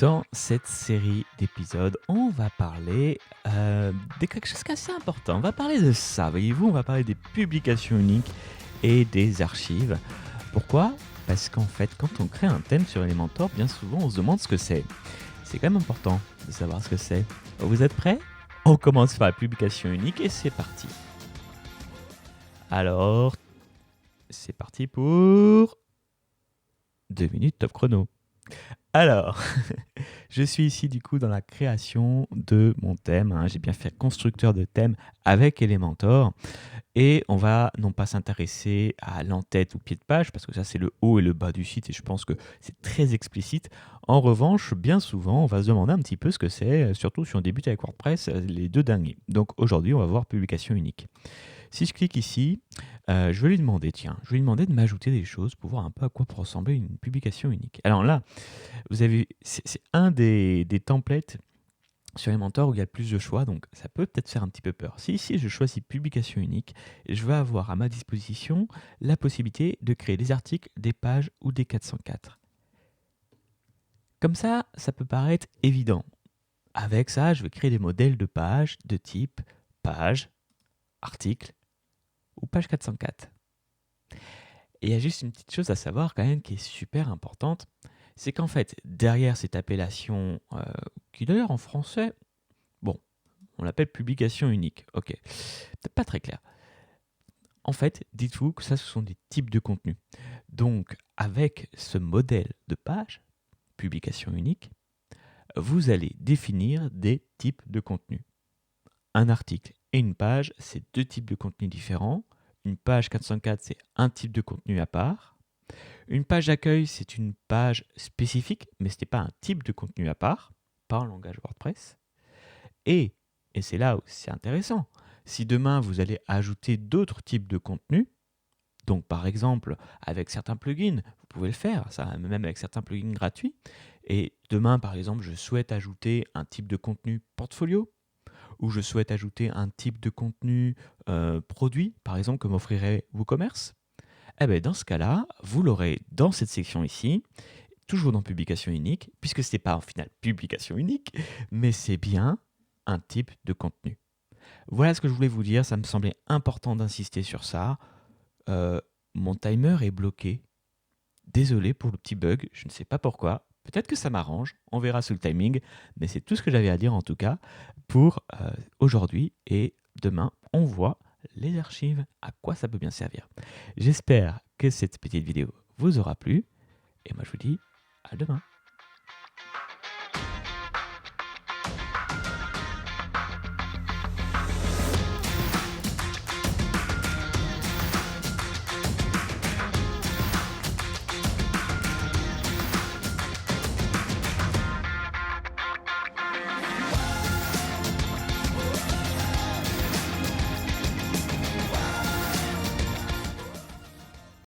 Dans cette série d'épisodes, on va parler de quelque chose qui est assez important. On va parler de ça, voyez-vous, on va parler des publications uniques et des archives. Pourquoi? Parce qu'en fait, quand on crée un thème sur Elementor, bien souvent, on se demande ce que c'est. C'est quand même important de savoir ce que c'est. Vous êtes prêts? On commence par la publication unique et c'est parti. Alors, c'est parti pour 2 minutes top chrono. Alors, je suis ici du coup dans la création de mon thème, hein. J'ai bien fait constructeur de thème avec Elementor et on va non pas s'intéresser à l'entête ou pied de page parce que ça c'est le haut et le bas du site et je pense que c'est très explicite. En revanche, bien souvent, on va se demander un petit peu ce que c'est, surtout si on débute avec WordPress, les deux derniers. Donc aujourd'hui, on va voir publication unique. Si je clique ici, je vais lui demander, tiens, je vais lui demander de m'ajouter des choses pour voir un peu à quoi peut ressembler une publication unique. Alors là, vous avez, c'est un des templates sur Elementor où il y a le plus de choix, donc ça peut peut-être faire un petit peu peur. Si ici je choisis publication unique, je vais avoir à ma disposition la possibilité de créer des articles, des pages ou des 404. Comme ça peut paraître évident. Avec ça, je vais créer des modèles de pages de type page, article ou page 404. Et il y a juste une petite chose à savoir quand même qui est super importante, c'est qu'en fait, derrière cette appellation, qui d'ailleurs en français, bon, on l'appelle publication unique, ok, peut-être pas très clair. En fait, dites-vous que ça, ce sont des types de contenus. Donc, avec ce modèle de page, publication unique, vous allez définir des types de contenus. Un article et une page, c'est deux types de contenus différents. Une page 404, c'est un type de contenu à part. Une page d'accueil, c'est une page spécifique, mais ce n'est pas un type de contenu à part, pas en langage WordPress. Et c'est là où c'est intéressant, si demain vous allez ajouter d'autres types de contenus, donc par exemple avec certains plugins, vous pouvez le faire, ça, même avec certains plugins gratuits, et demain par exemple je souhaite ajouter un type de contenu portfolio, ou je souhaite ajouter un type de contenu produit, par exemple comme offrirait WooCommerce, eh bien, dans ce cas-là, vous l'aurez dans cette section ici, toujours dans publication unique, puisque ce n'est pas en final publication unique, mais c'est bien un type de contenu. Voilà ce que je voulais vous dire, ça me semblait important d'insister sur ça. Mon timer est bloqué. Désolé pour le petit bug, je ne sais pas pourquoi. Peut-être que ça m'arrange, on verra sous le timing, mais c'est tout ce que j'avais à dire en tout cas pour aujourd'hui et demain, on voit les archives, à quoi ça peut bien servir. J'espère que cette petite vidéo vous aura plu et moi je vous dis à demain.